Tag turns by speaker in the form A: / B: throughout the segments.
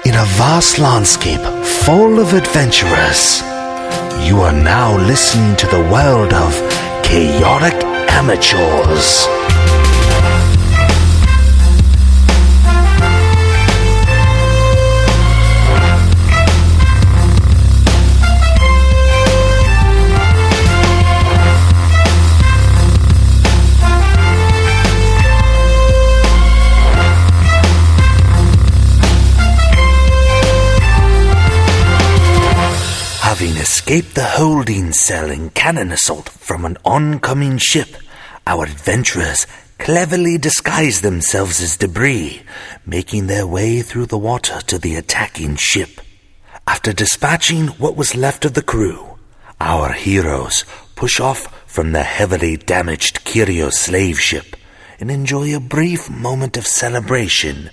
A: In a vast landscape full of adventurers, you are now listening to the world of chaotic amateurs. Having escaped the holding cell in cannon assault from an oncoming ship, our adventurers cleverly disguise themselves as debris, making their way through the water to the attacking ship. After dispatching what was left of the crew, our heroes push off from the heavily damaged Kirio slave ship and enjoy a brief moment of celebration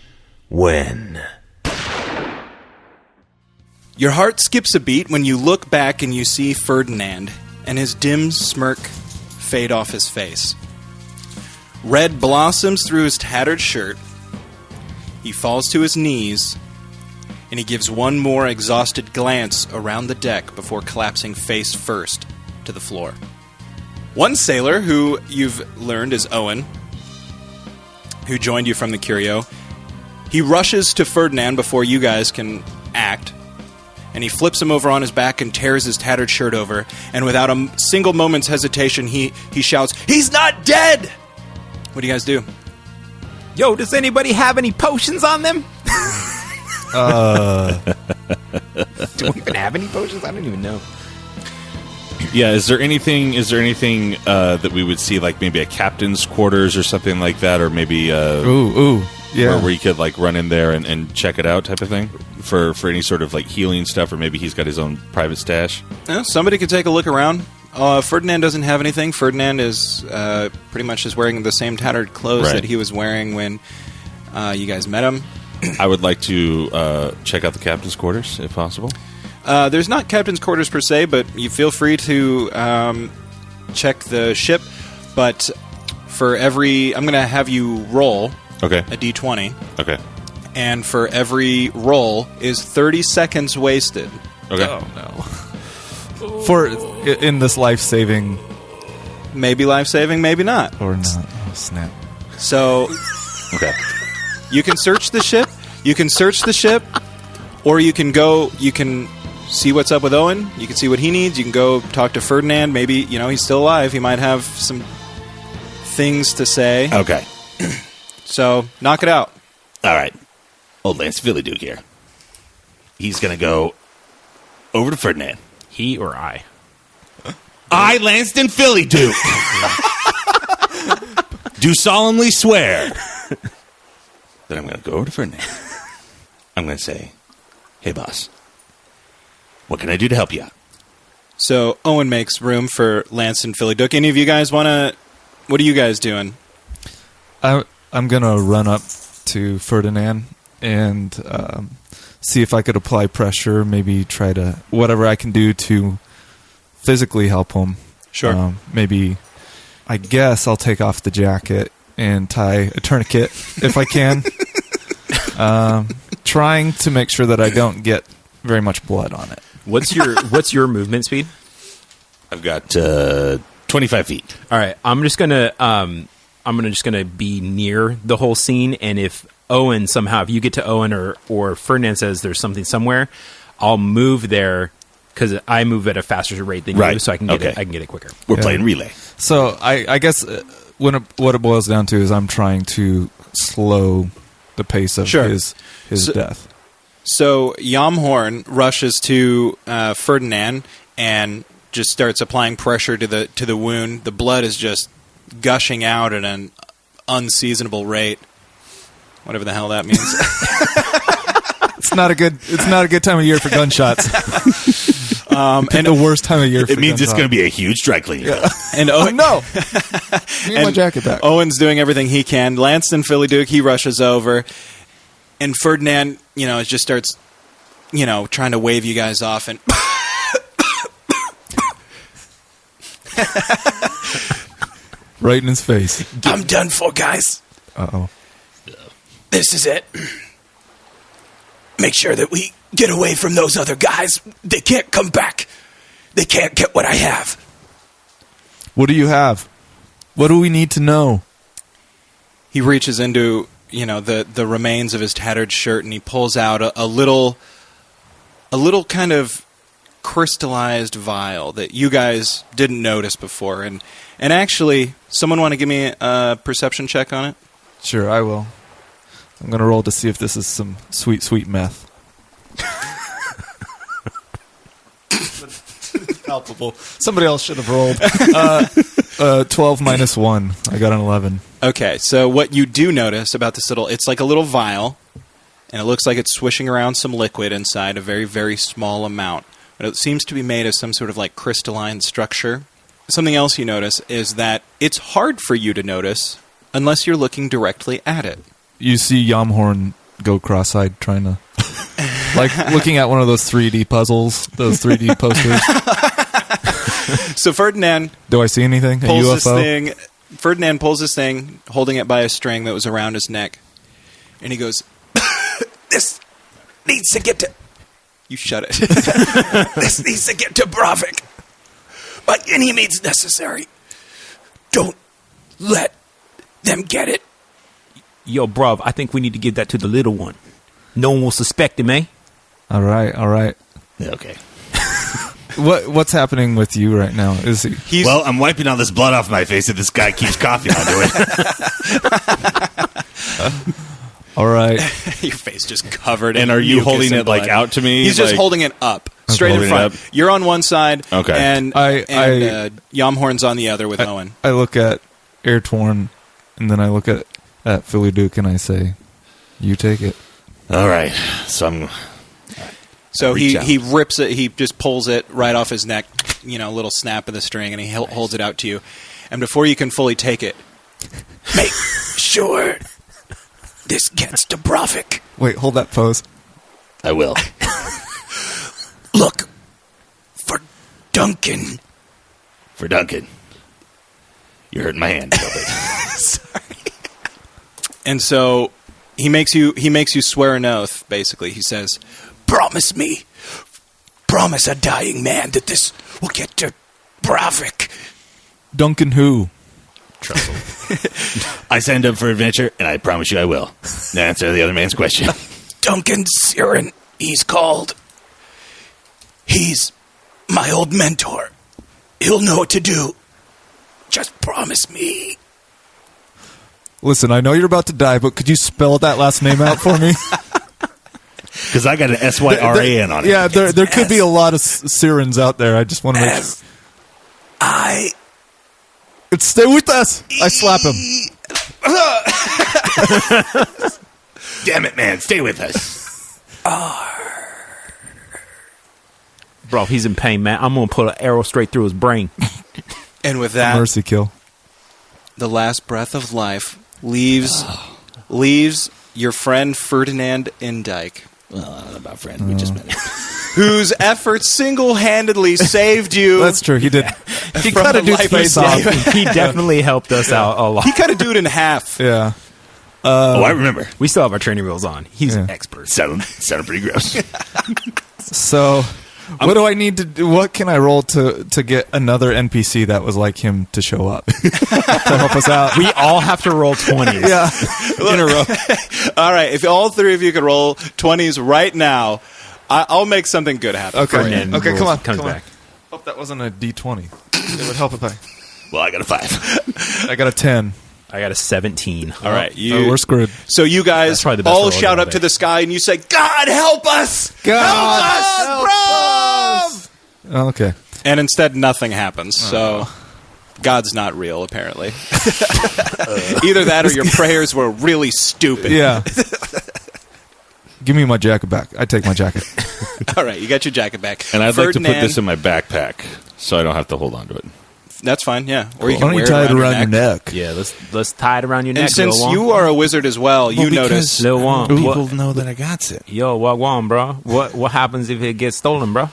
A: when...
B: Your heart skips a beat when you look back and you see Ferdinand, and his dim smirk fade off his face. Red blossoms through his tattered shirt. He falls to his knees, and he gives one more exhausted glance around the deck before collapsing face first to the floor. One sailor, who you've learned is Owen, who joined you from the Curio, he rushes to Ferdinand before you guys can act, and he flips him over on his back and tears his tattered shirt over, and without a single moment's hesitation, he shouts, "He's not dead!" What do you guys do?
C: Yo, does anybody have any potions on them? Do we even have any potions? I don't even know.
D: Yeah, is there anything that we would see, like maybe a captain's quarters or something like that, or maybe
E: yeah,
D: where we could like run in there and check it out type of thing for any sort of like healing stuff, or maybe he's got his own private stash?
B: Somebody could take a look around. Ferdinand doesn't have anything. Ferdinand is pretty much just wearing the same tattered clothes that he was wearing when you guys met him.
D: I would like to check out the captain's quarters, if possible.
B: There's not captain's quarters per se, but you feel free to check the ship. But for every... I'm going to have you roll a d20.
D: Okay.
B: And for every roll is 30 seconds wasted.
D: Okay.
E: Oh, no. In this life-saving...
B: Maybe life-saving, maybe not.
E: Or not. Oh, snap.
B: So...
D: Okay.
B: You can search the ship. Or you can see what's up with Owen. You can see what he needs. You can go talk to Ferdinand. Maybe, he's still alive. He might have some things to say.
D: Okay.
B: So, knock it out.
D: All right. Old Lance Philly Duke here. He's going to go over to Ferdinand.
C: He or I?
D: I, Lanston Philly Duke, do solemnly swear that I'm going to go over to Ferdinand. I'm going to say, "Hey, boss, what can I do to help you out?"
B: So, Owen makes room for Lanston Philly Duke. Any of you guys want to... What are you guys doing?
E: I'm going to run up to Ferdinand and see if I could apply pressure, maybe try to... Whatever I can do to physically help him.
B: Sure.
E: Maybe, I guess I'll take off the jacket and tie a tourniquet if I can. Trying to make sure that I don't get very much blood on it.
C: What's your movement speed?
D: I've got 25 feet.
C: All right, I'm just gonna be near the whole scene, and if Owen somehow, if you get to Owen or Ferdinand says there's something somewhere, I'll move there because I move at a faster rate than you, so I can get it. I can get it quicker.
D: We're playing relay.
E: So I guess what it boils down to is I'm trying to slow the pace of his death.
B: So Yamhorn rushes to Ferdinand and just starts applying pressure to the wound. The blood is just gushing out at an unseasonable rate. Whatever the hell that means.
E: It's not a good time of year for gunshots. And the worst time of year for
D: It means
E: gunshots.
D: it's going to be a huge dry cleaning.
E: Yeah.
B: And Owen,
E: no. Need my jacket back.
B: Owen's doing everything he can. Lanston Philly Duke, he rushes over. And Ferdinand, just starts, trying to wave you guys off. And
E: right in his face.
B: I'm done for, guys.
E: Uh-oh.
B: This is it.
F: make sure that we get away from those other guys. They can't come back. They can't get what I have.
E: What do you have? What do we need to know?
B: He reaches into, the remains of his tattered shirt, and he pulls out a little kind of crystallized vial that you guys didn't notice before. And actually, someone want to give me a perception check on it?
E: Sure, I will. I'm going to roll to see if this is some sweet, sweet meth. Palpable. Somebody else should have rolled. 12 minus 1. I got an 11.
B: Okay, so what you do notice about this it's like a little vial, and it looks like it's swishing around some liquid inside, a very, very small amount. But it seems to be made of some sort of like crystalline structure. Something else you notice is that it's hard for you to notice unless you're looking directly at it.
E: You see Yamhorn go cross-eyed trying to... like looking at one of those 3D puzzles, those 3D posters.
B: So Ferdinand
E: Do I see anything? A
B: pulls
E: UFO?
B: this thing. Ferdinand pulls this thing, holding it by a string that was around his neck, and he goes,
F: This needs to get to...
B: "You shut it."
F: This needs to get to Bravik. By any means necessary. Don't let them get it.
C: Yo, bruv, I think we need to give that to the little one. No one will suspect him, eh?
E: All right.
D: Yeah, okay.
E: What's happening with you right now? Is he...
D: Well, I'm wiping all this blood off my face if this guy keeps coughing onto it.
E: All right.
B: Your face just covered in
D: And are you
B: mucus
D: holding
B: and
D: it, like,
B: blood.
D: out to me?
B: He's just
D: Like-
B: holding it up, straight in
D: Holding it
B: front.
D: up?
B: You're on one side,
D: Okay.
B: and Yamhorn's on the other with Owen.
E: I look at Airtorn, and then I look at Philly Duke, and I say, "You take it."
D: All right. So
B: So
D: Reach out.
B: he rips it. He just pulls it right off his neck. A little snap of the string, and he holds it out to you. And before you can fully take it,
F: Make sure this gets to Bravik.
E: Wait, hold that pose.
D: I will.
F: Look for Duncan.
D: For Duncan. You're hurting my hand a little bit.
B: and so he makes you swear an oath. Basically, he says,
F: Promise me. Promise a dying man that this will get to Bravik.
E: Duncan who?
D: Trussell. I signed up for adventure, and I promise you I will. Now answer the other man's question.
F: Duncan Siren, he's called. He's my old mentor. He'll know what to do. Just promise me.
E: Listen, I know you're about to die, but could you spell that last name out for me?
D: Because I got an S-Y-R-A-N on it.
E: Yeah, there could be a lot of Sirens out there. I just want to make sure.
F: S-I...
E: Stay with us. I slap him.
D: Damn it, man. Stay with us.
C: Bro, if he's in pain, man, I'm going to put an arrow straight through his brain.
B: and with that,
E: Mercy kill.
B: the last breath of life leaves your friend Ferdinand Indike,
D: Well, I don't know about friend. We just met him.
B: whose efforts single-handedly saved you.
E: That's true. He did. He
B: From
E: cut a
B: the
E: dude's
B: life
E: face
B: he
E: off.
B: saved.
C: He definitely helped us out a lot.
B: He cut a dude in half.
E: Yeah.
D: Oh, I remember.
C: We still have our training wheels on. He's
E: Yeah.
C: an expert.
D: Sounded pretty gross.
E: So, what do I need to do? What can I roll to get another NPC that was like him to show up to help us out?
C: We all have to roll 20s.
E: Yeah.
C: In a row.
B: All right, if all three of you could roll 20s right now, I'll make something good happen.
E: Okay.
C: Ferdinand
E: Okay. Come on.
C: comes
E: come on.
C: back.
E: Hope that wasn't a D20. It would help if
D: Well, I got a 5.
E: I got a 10.
C: I got a 17.
B: All right,
E: Oh, we're screwed.
B: So you guys
C: That's probably the best
B: all
C: roll
B: shout
C: of
B: up
C: the
B: to
C: day.
B: the sky and you say, "God help us!
E: God,
B: help us, bro!"
E: Okay.
B: And instead, nothing happens. So God's not real, apparently. Either that or your prayers were really stupid.
E: Yeah. Give me my jacket back. I take my jacket.
B: All right, you got your jacket back.
D: And I'd like to put
B: Ferdinand-
D: this in my backpack so I don't have to hold on to it.
B: That's fine, yeah. Or you
E: Why
B: can
E: don't
B: wear
E: you tie it around
B: your
E: your neck?
C: Yeah, let's tie it around your neck.
B: And since
C: Lil Juan.
B: you are a wizard as well, you notice.
C: Lil Juan,
D: People
C: what,
D: know that I got it.
C: yo, Wagwan, bro. What happens if it gets stolen, bro?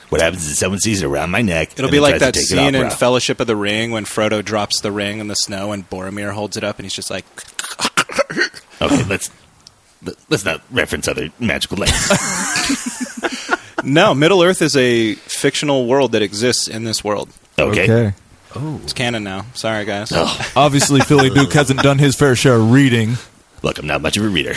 D: What happens is someone sees it around my neck.
B: It'll
D: and
B: be
D: then
B: like
D: tries
B: that
D: to take it
B: scene
D: off,
B: in
D: bro.
B: Fellowship of the Ring when Frodo drops the ring in the snow and Boromir holds it up and he's just like,
D: Okay, let's let's not reference other magical lands.
B: No, Middle Earth is a fictional world that exists in this world.
D: Okay.
B: It's canon now. Sorry, guys.
E: Obviously, Philly Duke hasn't done his fair share of reading.
D: Look, I'm not much of a reader.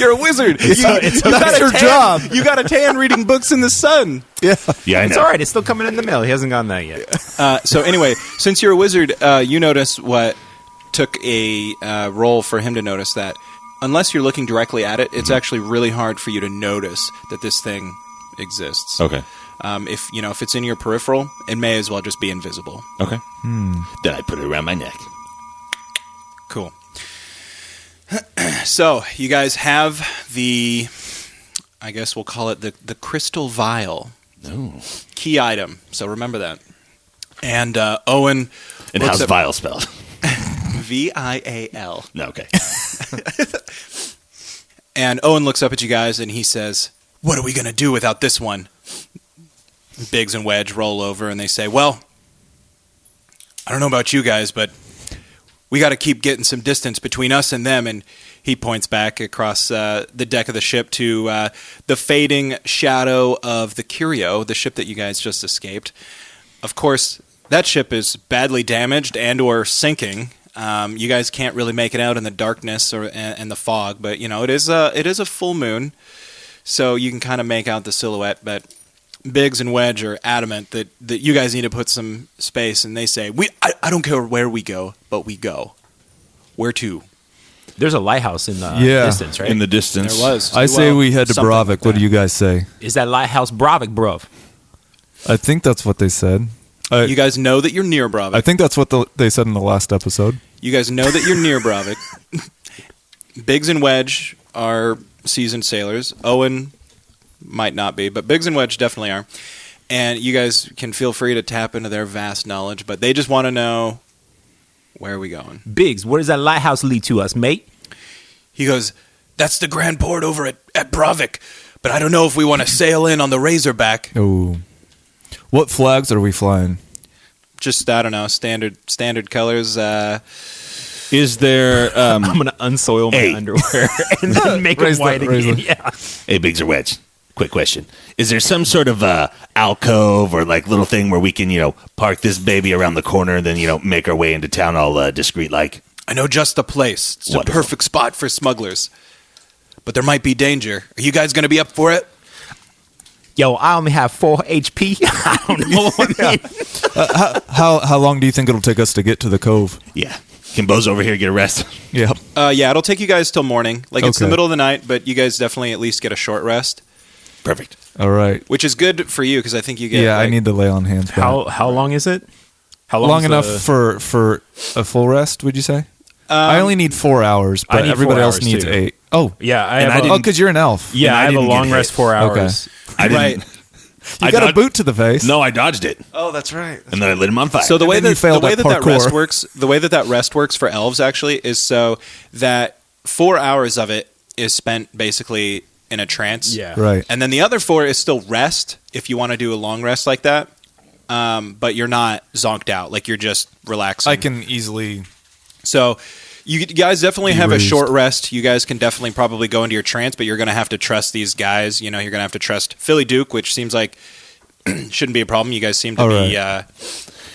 B: You're a wizard.
E: That's your job.
B: You got a tan reading books in the sun.
E: Yeah.
D: Yeah, I
C: It's
D: know.
C: all right. It's still coming in the mail. He hasn't gotten that yet.
B: So anyway, since you're a wizard, you notice what took a roll for him to notice that. Unless you're looking directly at it, it's actually really hard for you to notice that this thing exists.
D: Okay.
B: If it's in your peripheral, it may as well just be invisible.
D: Okay. Then I put it around my neck.
B: Cool. So you guys have I guess we'll call it the crystal vial.
D: No.
B: Key item. So remember that. And Owen
D: And
B: looks
D: how's
B: at
D: vial spelled?
B: VIAL.
D: No, okay.
B: And Owen looks up at you guys and he says, "What are we going to do without this one?" Biggs and Wedge roll over and they say, "Well, I don't know about you guys, but we got to keep getting some distance between us and them." And he points back across the deck of the ship to the fading shadow of the Curio, the ship that you guys just escaped. Of course, that ship is badly damaged and or sinking. You guys can't really make it out in the darkness and the fog, but it is a full moon, so you can kind of make out the silhouette. But Biggs and Wedge are adamant that you guys need to put some space, and they say, I don't care where we go, but we go. Where to?
C: There's a lighthouse in the
E: Yeah.
C: distance, right?
D: In the distance.
B: There was.
E: I say we head to
B: something
E: Bravik.
B: like
E: What
B: that.
E: do you guys say?
C: Is that lighthouse Bravik, bruv?
E: I think that's what they said.
B: You guys know that you're near Bravik.
E: I think that's what they said in the last episode.
B: You guys know that you're near Bravik. Biggs and Wedge are seasoned sailors. Owen might not be, but Biggs and Wedge definitely are. And you guys can feel free to tap into their vast knowledge, but they just want to know, where are we going?
C: Biggs, where does that lighthouse lead to us, mate?
B: He goes, "That's the Grand Port over at Bravik, but I don't know if we want to sail in on the Razorback."
E: Oh. What flags are we flying?
B: Just, I don't know, standard colors.
D: Is there...
C: I'm gonna unsoil my
D: Hey.
C: underwear and then make
E: Raise
C: it white
E: the- raise
C: again.
E: the-
C: Yeah.
D: Hey, Biggs or Wedge, quick question. Is there some sort of alcove or like little thing where we can, park this baby around the corner and then, make our way into town all discreet like?
B: I know just the place. It's
D: Wonderful.
B: a perfect spot for smugglers. But there might be danger. Are you guys going to be up for it?
C: Yo, I only have 4 HP. I don't know.
E: How long do you think it'll take us to get to the cove?
D: Yeah. Can Bo's over here get a rest?
E: Yeah.
B: Yeah, it'll take you guys till morning. It's the
E: Okay.
B: middle of the night, but you guys definitely at least get a short rest,
D: Perfect.
E: All right.
B: which is good for you because I think you get.
E: Yeah, I need to lay on hands. back.
C: How long is it? How
E: long
C: is
E: enough
C: the-
E: for a full rest? Would you say? I only need 4 hours,
C: I
E: but
C: need
E: everybody
C: 4
E: else
C: hours,
E: needs
C: too.
E: 8. Oh,
C: Yeah, I
D: And I
C: have.
D: didn't-
E: because you're an elf.
C: Yeah,
D: and I
C: I have a
D: didn't
C: long
D: get
C: rest
D: hit.
C: 4
E: Okay.
C: hours.
D: I didn't.
B: Right.
E: You
D: I
E: got a
D: dodged-
E: boot to the face.
D: No, I dodged it,
E: Oh, that's right.
D: and then I lit him on fire.
B: So the way
E: then you
B: that
E: failed at
B: that rest
E: parkour.
B: works, the way that rest works for elves actually is so that 4 hours of it is spent basically in a trance.
C: Yeah.
E: Right.
B: And then the other 4 is still rest if you want to do a long rest like that. But you're not zonked out, like you're just relaxing.
E: I can easily.
B: So you guys definitely
E: Be
B: have a
E: raised.
B: short rest. You guys can definitely probably go into your trance, but you're going to have to trust these guys. You're going to have to trust Philly Duke, which seems like shouldn't be a problem. You guys seem to
E: All
B: be.
E: right.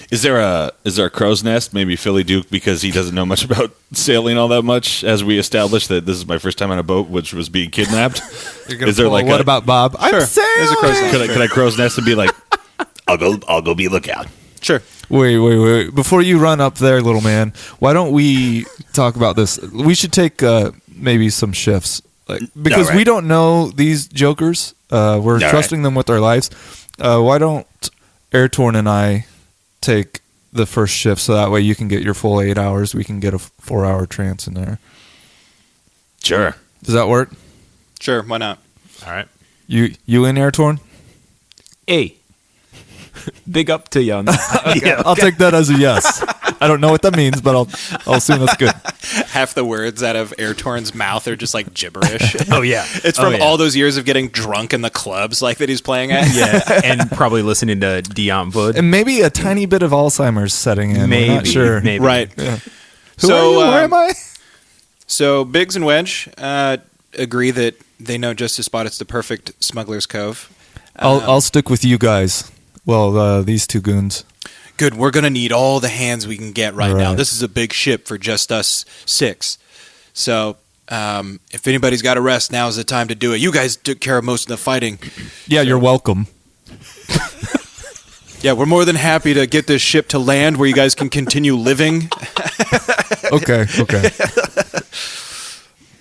D: Is there a crow's nest? Maybe Philly Duke because he doesn't know much about sailing all that much. As we established that this is my first time on a boat, which was being kidnapped.
E: Is there like what about Bob?
B: Sure. There's a crow's nest.
D: Could I crow's nest and be like, I'll go be a lookout.
B: Sure.
E: Wait. Before you run up there, little man, why don't we talk about this? We should take maybe some shifts. Because
D: All right.
E: we don't know these jokers. We're
D: All
E: trusting them with our lives. Why don't Airtorn and I take the first shift so that way you can get your full 8 hours. We can get a 4-hour trance in there.
D: Sure.
E: Does that work?
B: Sure. Why not?
C: All right.
E: You in Airtorn?
C: Hey, big up to you on that. Yeah.
E: I'll take that as a yes. I don't know what that means, but I'll assume that's good.
B: Half the words out of Airtorn's mouth are just like gibberish.
C: Oh yeah.
B: It's from all those years of getting drunk in the clubs like that he's playing at.
C: Yeah, and probably listening to Dion Wood.
E: And maybe a tiny bit of Alzheimer's setting in.
C: Maybe,
E: We're not sure.
C: maybe.
B: Right.
E: Who
B: So,
E: are you? Where am I?
B: So Biggs and Wedge, agree that they know just a spot. It's the perfect smuggler's cove.
E: I'll stick with you guys. Well, these two goons.
B: Good. We're going to need all the hands we can get right now.
E: Right.
B: This is a big ship for just us 6. So if anybody's got to rest, now's the time to do it. You guys took care of most of the fighting.
E: Yeah, you're welcome.
B: Yeah, we're more than happy to get this ship to land where you guys can continue living.
E: Okay.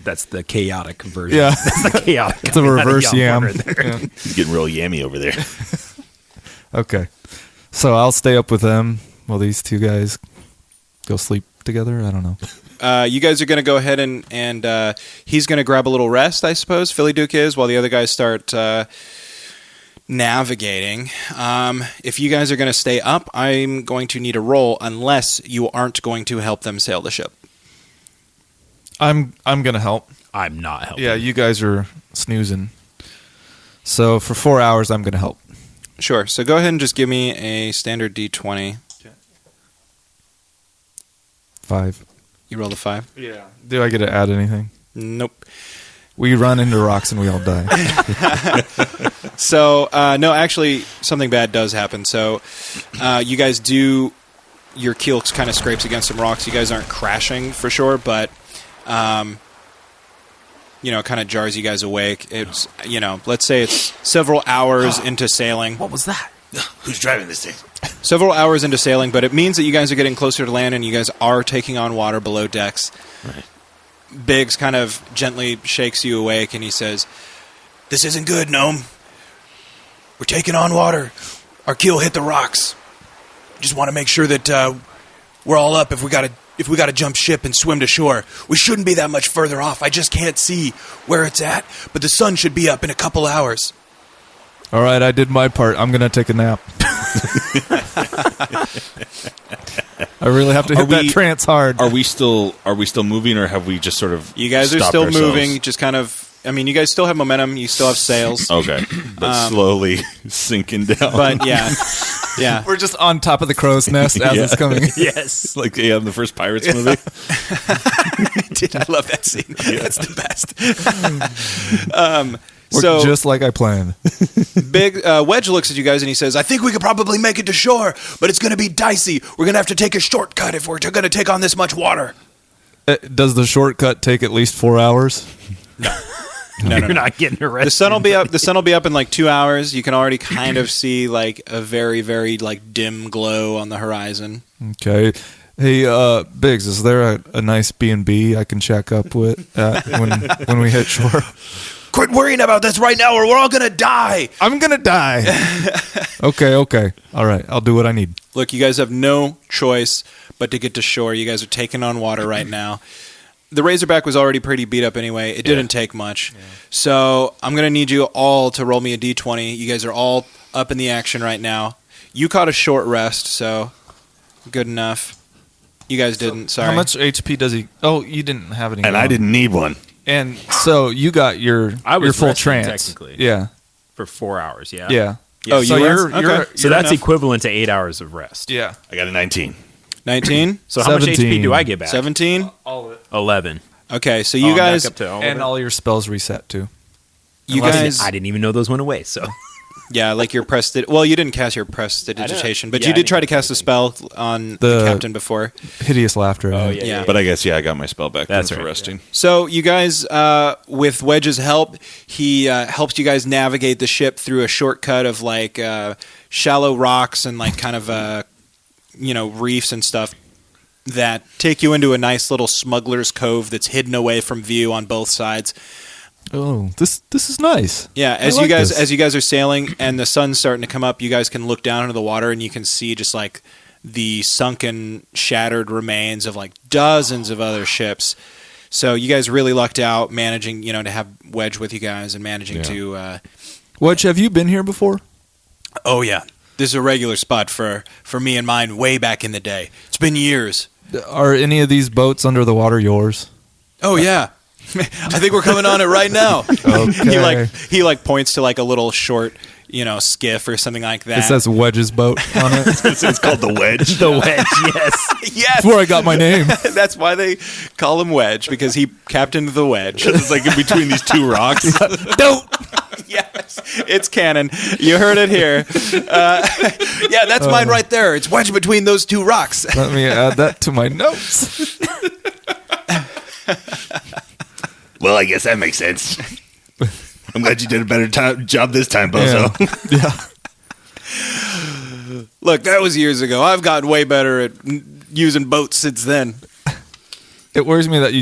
C: That's the chaotic version.
E: Yeah.
C: That's the chaotic.
E: It's a reverse yam.
C: Right there.
E: Yeah.
D: He's getting real yammy over there.
E: Okay. So I'll stay up with them while these two guys go sleep together. I don't know.
B: You guys are going to go ahead and he's going to grab a little rest, I suppose. Philly Duke is, while the other guys start navigating. If you guys are going to stay up, I'm going to need a roll unless you aren't going to help them sail the ship.
E: I'm gonna help.
C: I'm not helping.
E: Yeah, you guys are snoozing. So for 4 hours, I'm gonna help.
B: Sure. So go ahead and just give me a standard D20.
E: 5.
B: You rolled a 5?
E: Yeah. Do I get to add anything?
B: Nope.
E: We run into rocks and we all die.
B: So, no, actually, something bad does happen. So, you guys do, your keel kind of scrapes against some rocks. You guys aren't crashing for sure, but, it kind of jars you guys awake. It's, let's say it's several hours into sailing.
C: What was that?
D: Who's driving this thing?
B: Several hours into sailing, but it means that you guys are getting closer to land and you guys are taking on water below decks.
D: Right.
B: Biggs kind of gently shakes you awake and he says,
F: This isn't good, Gnome. We're taking on water. Our keel hit the rocks. Just want to make sure that we're all up if we got to jump ship and swim to shore. We shouldn't be that much further off. I just can't see where it's at, but the sun should be up in a couple hours.
E: All right, I did my part. I'm gonna take a nap. I really have to hit that trance hard.
D: Are we still moving, or have we just sort of?
B: you guys are
D: stopped
B: still
D: ourselves?
B: moving, just kind of, you guys still have momentum, you still have sails.
D: Okay, but slowly sinking down.
B: But yeah.
E: We're just on top of the crow's nest as
D: Yeah.
E: it's coming.
C: Yes.
D: like in the first Pirates movie.
B: Dude, I love that scene. That's the best.
E: Worked just like I planned.
B: Big Wedge looks at you guys and he says,
F: I think we could probably make it to shore, but it's going to be dicey. We're going to have to take a shortcut if we're going to take on this much water.
E: Does the shortcut take at least 4 hours?
B: No.
C: You're not getting arrested.
B: The sun will be up. The sun will be up in like 2 hours. You can already kind of see like a very, very like dim glow on the horizon.
E: Okay. Hey, Biggs, is there a nice B&B I can check up with when we hit shore?
F: Quit worrying about this right now or we're all going to die.
E: I'm gonna die. Okay. All right, I'll do what I need.
B: Look, you guys have no choice but to get to shore. You guys are taking on water right now. The Razorback was already pretty beat up anyway. It didn't take much. Yeah. So I'm going to need you all to roll me a D20. You guys are all up in the action right now. You caught a short rest, so good enough. You guys didn't, sorry.
E: How much HP does he... Oh, you didn't have any.
D: And I didn't need one.
E: And so you got your full
C: resting,
E: trance.
C: technically.
E: Yeah.
C: For 4 hours, yeah?
E: Yeah.
B: Oh,
E: so
B: you
E: you're,
B: were?
E: you're,
B: Okay.
C: So
E: you're
C: that's
E: enough.
C: equivalent to 8 hours of rest.
E: Yeah.
D: I got a 19.
B: 19?
C: So how much
E: 17.
C: HP do I get back?
B: 17?
E: All of it.
C: 11.
B: Okay, so
C: Oh,
B: you
C: I'm back
B: guys...
C: up to all of
E: And
C: it?
E: all your spells reset, too.
B: You
E: Unless-
B: guys...
C: I didn't even know those went away, so...
B: Yeah, like your well, you didn't cast your prestidigitation, but
C: yeah,
B: you
C: I
B: did
C: didn't
B: try to
C: cast
B: cast a spell on the
E: The-
B: captain before.
E: Hideous laughter.
C: Oh,
E: right?
C: yeah.
B: Yeah.
D: But I guess, I got my spell back
C: That's
D: then for
C: right.
D: resting.
B: So you guys, with Wedge's help, he helps you guys navigate the ship through a shortcut of like shallow rocks and like kind of reefs and stuff that take you into a nice little smuggler's cove that's hidden away from view on both sides.
E: Oh, this is nice.
B: Yeah,
E: I like this.
B: as you guys are sailing and the sun's starting to come up, you guys can look down into the water and you can see just like the sunken, shattered remains of like dozens of other ships. So you guys really lucked out managing, to have Wedge with you guys and managing to.
E: Wedge, have you been here before?
F: Oh, yeah. This is a regular spot for me and mine way back in the day. It's been years.
E: Are any of these boats under the water yours?
F: Oh, yeah. I think we're coming on it right now.
E: Okay.
B: He points to like a little short, skiff or something like that.
E: It says Wedge's boat on it.
D: It's called the Wedge.
C: The wedge, yes.
B: yes,
E: That's where I got my name.
B: that's why they call him Wedge, because he captained the Wedge.
D: It's like in between these two rocks.
E: Don't.
B: Yes, it's canon. You heard it here. Yeah, that's mine right there. It's wedged between those two rocks.
E: Let me add that to my notes.
D: Well, I guess that makes sense. I'm glad you did a better job this time, Bozo.
E: Yeah.
B: Look, that was years ago. I've gotten way better at using boats since then.
E: It worries me that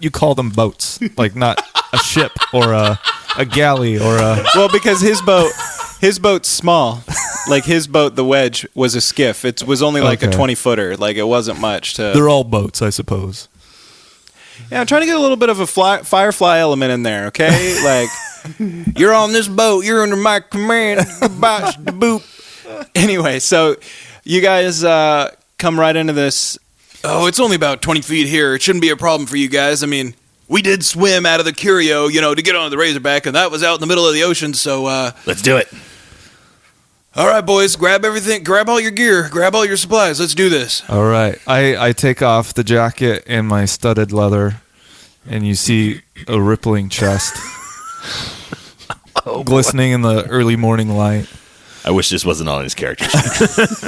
E: you call them boats, like not a ship or a galley or a.
B: Well, because his boat's small. Like his boat, the Wedge, was a skiff. It was only like a
E: Okay.
B: 20-footer. Like it wasn't much to.
E: They're all boats, I suppose.
B: Yeah, I'm trying to get a little bit of a Firefly element in there, okay? Like, you're on this boat, you're under my command, bosh, the boop. Anyway, so you guys come right into this.
F: Oh, it's only about 20 feet here. It shouldn't be a problem for you guys. I mean, we did swim out of the Curio, to get onto the Razorback, and that was out in the middle of the ocean, so,
D: Let's do it.
F: all right, boys, grab everything, grab all your gear, grab all your supplies. Let's do this.
E: All right. I take off the jacket and my studded leather, and you see a rippling chest glistening in the early morning light.
D: I wish this wasn't on his character sheet.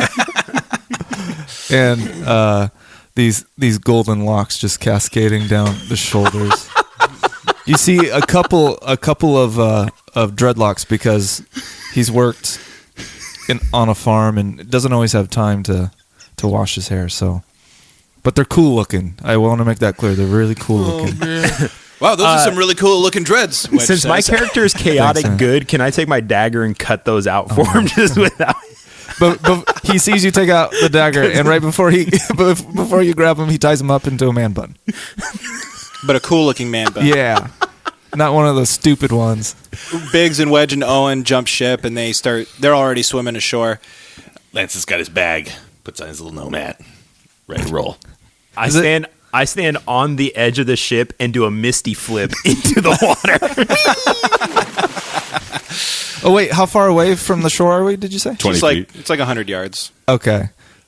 E: And these golden locks just cascading down the shoulders. You see a couple of dreadlocks because he's worked on a farm and doesn't always have time to wash his hair. So, but they're cool looking. I want to make that clear. They're really cool looking.
F: Wow, those are some really cool looking dreads. Wedge
C: Since my
F: says.
C: character is chaotic
E: Thanks, man.
C: good, can I take my dagger and cut those out for him just without?
E: But he sees you take out the dagger, and right before before you grab him, he ties him up into a man bun.
B: But a cool-looking man bun.
E: Yeah, not one of those stupid ones.
B: Biggs and Wedge and Owen jump ship, and they're already swimming ashore.
D: Lance has got his bag, puts on his little nomad, ready to roll.
C: I stand on the edge of the ship and do a misty flip into the water.
E: Oh wait, how far away from the shore are we? Did you say?
D: 20 feet.
B: It's like 100 yards,
E: Okay.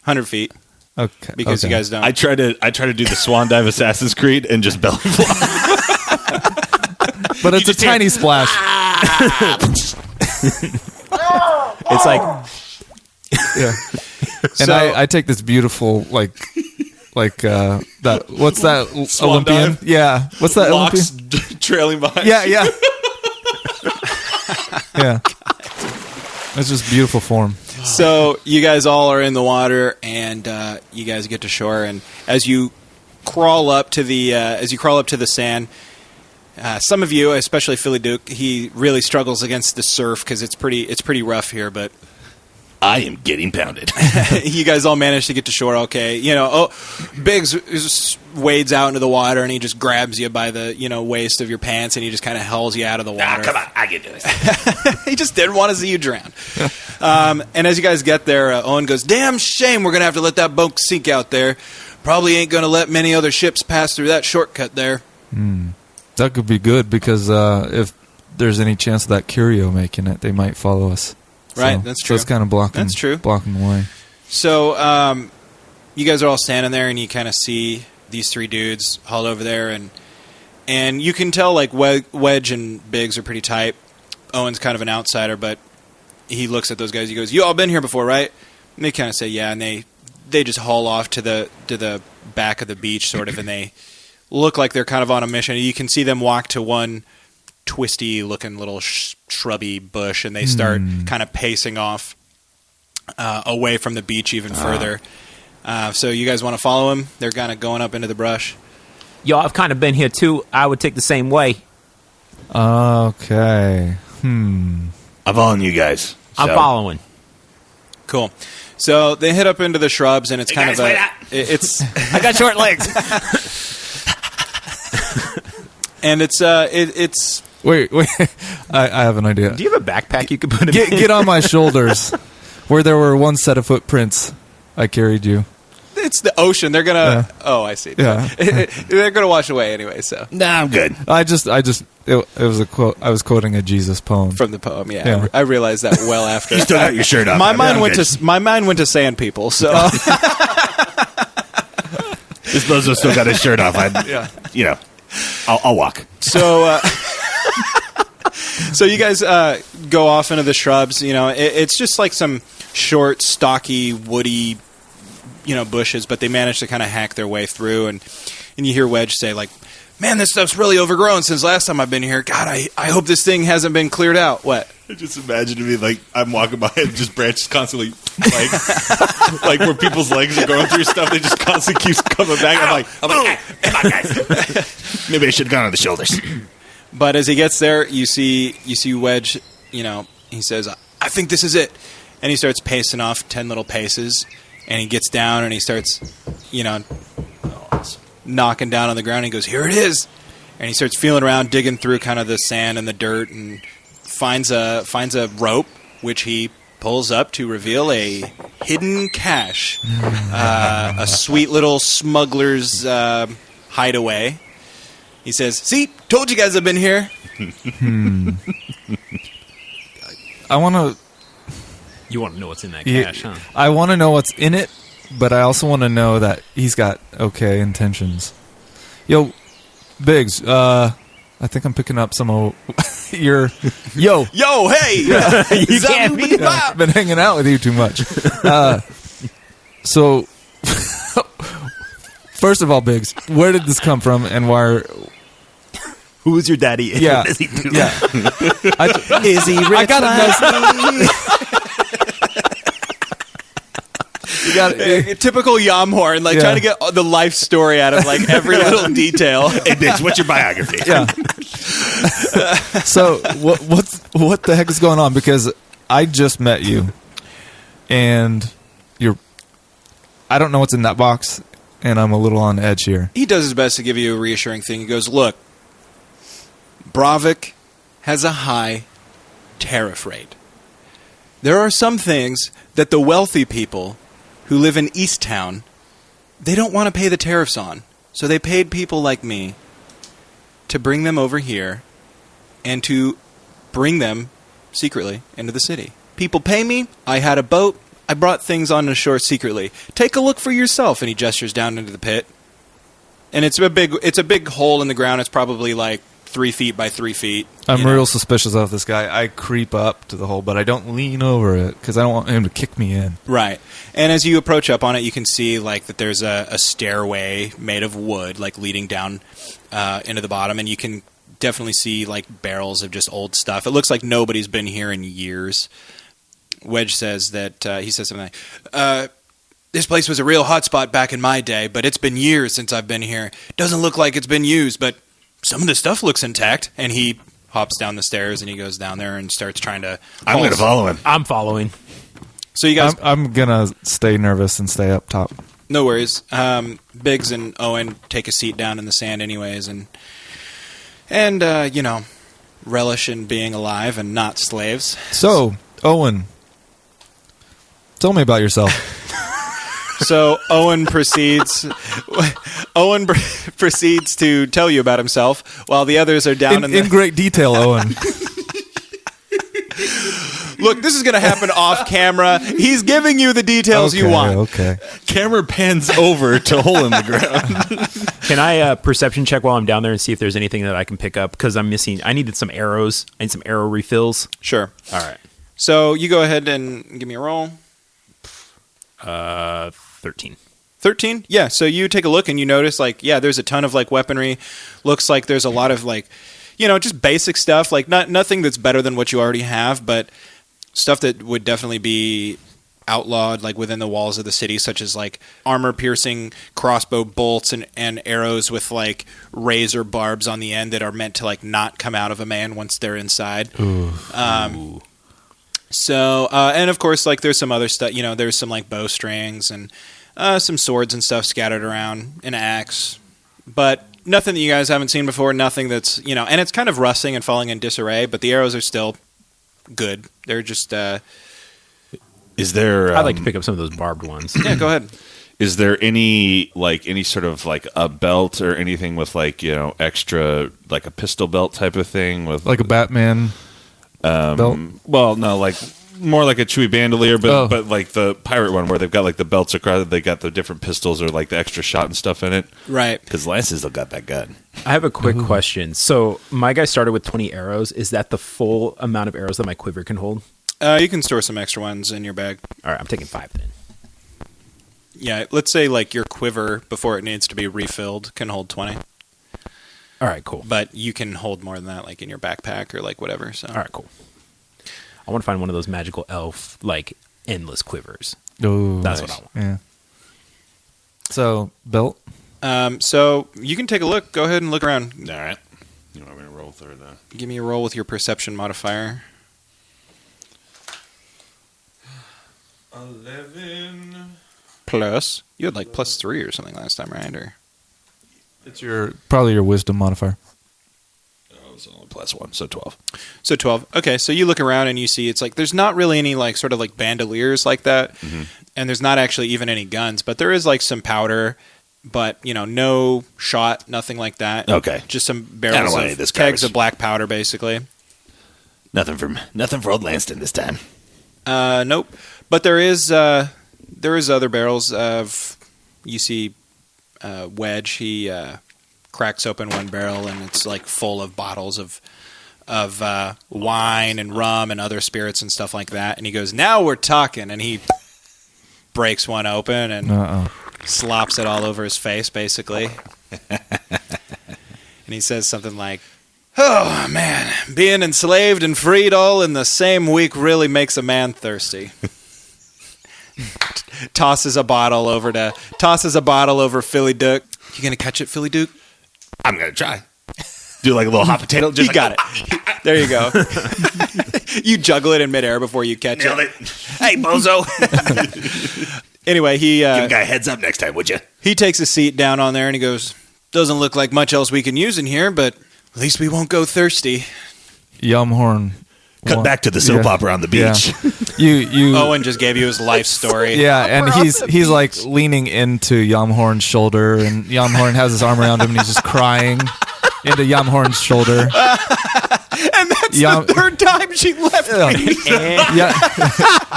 B: 100 feet,
E: Okay.
B: because
E: okay.
B: you guys don't.
D: I try to do the Swan Dive Assassin's Creed and just belly flop.
E: But it's a tiny splash.
C: It's like
E: Yeah. And
B: So-
E: I take this beautiful like that. What's that
D: Swan
E: Olympian?
D: dive?
E: Yeah. What's that
D: Locks
E: Olympian?
D: trailing behind.
E: Yeah. Yeah. Yeah. It's just beautiful form.
B: So you guys all are in the water, and you guys get to shore. And as you crawl up to the sand, some of you, especially Philly Duke, he really struggles against the surf because it's pretty rough here. But
D: I am getting pounded.
B: you guys all manage to get to shore okay. Biggs wades out into the water, and he just grabs you by the waist of your pants, and he just kind of hauls you out of the water.
D: Come on, I can do this.
B: He just didn't want to see you drown. And as you guys get there, Owen goes, "Damn shame we're going to have to let that boat sink out there. Probably ain't going to let many other ships pass through that shortcut there."
E: That could be good because if there's any chance of that Curio making it, they might follow us.
B: Right, that's
E: So
B: true.
E: it's kind of blocking.
B: That's true.
E: Blocking the way.
B: So you guys are all standing there, and you kind of see these three dudes hauled over there, and you can tell like Wedge and Biggs are pretty tight. Owen's kind of an outsider, but he looks at those guys. He goes, "You all been here before, right?" And they kind of say, "Yeah," and they just haul off to the back of the beach, sort of, and they look like they're kind of on a mission. You can see them walk to one twisty-looking little shrubby bush, and they start kind of pacing off away from the beach even further. So you guys want to follow him? They're kind of going up into the brush.
C: yo, I've kind of been here too. I would take the same way.
E: Okay.
D: I'm following you guys.
C: I'm
D: So,
C: following.
B: Cool. So they head up into the shrubs, and it's kind
D: guys,
B: of
D: wait up.
B: it's
C: I got short legs.
B: and it's
E: Wait. I have an idea.
C: Do you have a backpack you could put in?
E: Get on my shoulders, where there were one set of footprints. I carried you.
B: It's the ocean. They're gonna.
E: Yeah.
B: Oh, I see.
E: Yeah.
B: They're gonna wash away anyway. So
D: Nah, I'm good.
E: It was a quote. I was quoting a Jesus poem.
B: from the poem,
E: Yeah.
B: I realized that well after.
D: You still got your shirt off.
B: my
D: I'm
B: mind went
D: good.
B: to my mind went to sand people. So
D: This bozo still got his shirt off. I'll walk.
B: so so you guys go off into the shrubs. It's just like some short, stocky, woody, bushes, but they manage to kind of hack their way through, and you hear Wedge say like, "Man, this stuff's really overgrown since last time I've been here. God, I hope this thing hasn't been cleared out." What?
D: I just imagine me like I'm walking by and just branches constantly like where people's legs are going through stuff. They just constantly keeps coming back. I'm like, hey, come on, guys. Maybe I should have gone on the shoulders.
B: But as he gets there, you see Wedge. He says, "I think this is it," and he starts pacing off 10 little paces, and he gets down and he starts, knocking down on the ground. And he goes, "Here it is," and he starts feeling around, digging through kind of the sand and the dirt, and finds a rope, which he pulls up to reveal a hidden cache, a sweet little smuggler's hideaway. He says, "See, told you guys I've been here."
E: I want to.
C: You want to know what's in that cache, huh?
E: I want to know what's in it, but I also want to know that he's got okay intentions. Yo, Biggs, I think I'm picking up some of your... Yo,
B: hey!
C: You can't be
E: I've been hanging out with you too much. So, first of all, Biggs, where did this come from, and why...
A: Who's your daddy?
E: Yeah.
A: What does he do?
E: Yeah.
B: Is he rich?
E: I gotta You got it.
B: Typical Yam Horn,
E: Yeah.
B: trying to get the life story out of every little detail.
D: Hey, bitch, what's your biography?
E: Yeah. So what the heck is going on? Because I just met you, and I don't know what's in that box, and I'm a little on edge here.
B: He does his best to give you a reassuring thing. He goes, "Look, Bravik has a high tariff rate. There are some things that the wealthy people who live in East Town, they don't want to pay the tariffs on. So they paid people like me to bring them over here and to bring them secretly into the city. People pay me. I had a boat. I brought things onto shore secretly. Take a look for yourself." And he gestures down into the pit. And it's a big hole in the ground. It's probably 3 feet by 3 feet.
E: I'm real suspicious of this guy. I creep up to the hole, but I don't lean over it because I don't want him to kick me in.
B: Right. And as you approach up on it, you can see that there's a stairway made of wood, leading down into the bottom, and you can definitely see barrels of just old stuff. It looks like nobody's been here in years. Wedge says that he says something like, "This place was a real hot spot back in my day, but it's been years since I've been here. Doesn't look like it's been used, but some of the stuff looks intact." And he hops down the stairs and he goes down there and starts trying to...
D: I'm going to follow him.
C: I'm following.
B: So you guys...
E: I'm gonna stay nervous and stay up top.
B: No worries. Biggs and Owen take a seat down in the sand anyways, and relish in being alive and not slaves.
E: So, Owen, tell me about yourself.
B: So Owen proceeds to tell you about himself while the others are down
E: in great detail, Owen.
B: Look, this is going to happen off camera. He's giving you the details you want.
E: Okay.
D: Camera pans over to hole in the ground.
C: Can I perception check while I'm down there and see if there's anything that I can pick up? Because I needed some arrows. I need some arrow refills.
B: Sure.
C: All right.
B: So you go ahead and give me a roll.
C: 13.
B: 13? Yeah, so you take a look and you notice, there's a ton of, weaponry. Looks like there's a lot of, just basic stuff. Nothing that's better than what you already have, but stuff that would definitely be outlawed, within the walls of the city, such as, armor-piercing crossbow bolts and arrows with, razor barbs on the end that are meant to, not come out of a man once they're inside.
E: Ooh.
B: So, and of course, there's some other stuff, there's some, bowstrings and some swords and stuff scattered around, an axe, but nothing that you guys haven't seen before, nothing that's, and it's kind of rusting and falling in disarray, but the arrows are still good. They're just,
D: Is there...
C: I'd like to pick up some of those barbed ones.
B: yeah, go ahead.
D: Is there any sort of like a belt or anything with like, extra, like a pistol belt type of thing with
E: Like a Batman belt?
D: Well, no, like more like a Chewy bandolier, but like the pirate one where they've got like the belts across, they got the different pistols or like the extra shot and stuff in it.
B: Right.
D: Because Lance's still got that gun.
C: I have a quick question. So my guy started with 20 arrows. Is that the full amount of arrows that my quiver can hold?
B: You can store some extra ones in your bag.
C: All right, I'm taking 5 then.
B: Yeah, let's say like your quiver before it needs to be refilled can hold 20,
C: All right, cool.
B: but you can hold more than that, like in your backpack or like whatever. So.
C: All right, cool. I want to find one of those magical elf, like, endless quivers.
E: Oh,
C: That's what I want.
E: Yeah. So, belt?
B: So you can take a look. Go ahead and look around.
D: All right. You want me to roll through the...
B: Give me a roll with your perception modifier.
D: 11.
B: Plus, you had like +3 or something last time, right? Or
E: It's probably your wisdom modifier.
D: Oh, it's only +1, so 12.
B: so 12. Okay, so you look around and you see it's like there's not really any like sort of like bandoliers like that, and there's not actually even any guns, but there is like some powder, but no shot, nothing like that.
D: Okay.
B: Just some
D: I don't
B: barrels
D: want any of
B: of
D: this
B: kegs
D: garbage.
B: of black powder, basically.
D: Nothing for old Lanston this time.
B: Nope. But there is other barrels of. You see, Wedge. He cracks open one barrel and it's like full of bottles of wine and rum and other spirits and stuff like that. And he goes, "Now we're talking." And he breaks one open and slops it all over his face, basically. And he says something like, "Oh man, being enslaved and freed all in the same week really makes a man thirsty." tosses a bottle over Philly Duke. You gonna catch it, Philly Duke?
D: I'm going to try. Do like a little hot potato.
B: You got it. There you go. You juggle it in midair before you catch
D: Nailed
B: it.
D: it. Hey, bozo.
B: Anyway,
D: Give a guy a heads up next time, would you?
B: he takes a seat down on there and he goes, "Doesn't look like much else we can use in here, but at least we won't go thirsty."
E: Yumhorn.
D: Cut back to the soap opera on the beach.
E: You
B: Owen just gave you his life story.
E: Yeah, and he's like leaning into Yumhorn's shoulder, and Yumhorn has his arm around him, and he's just crying into Yumhorn's shoulder.
B: And that's the third time she left me.
E: Yeah,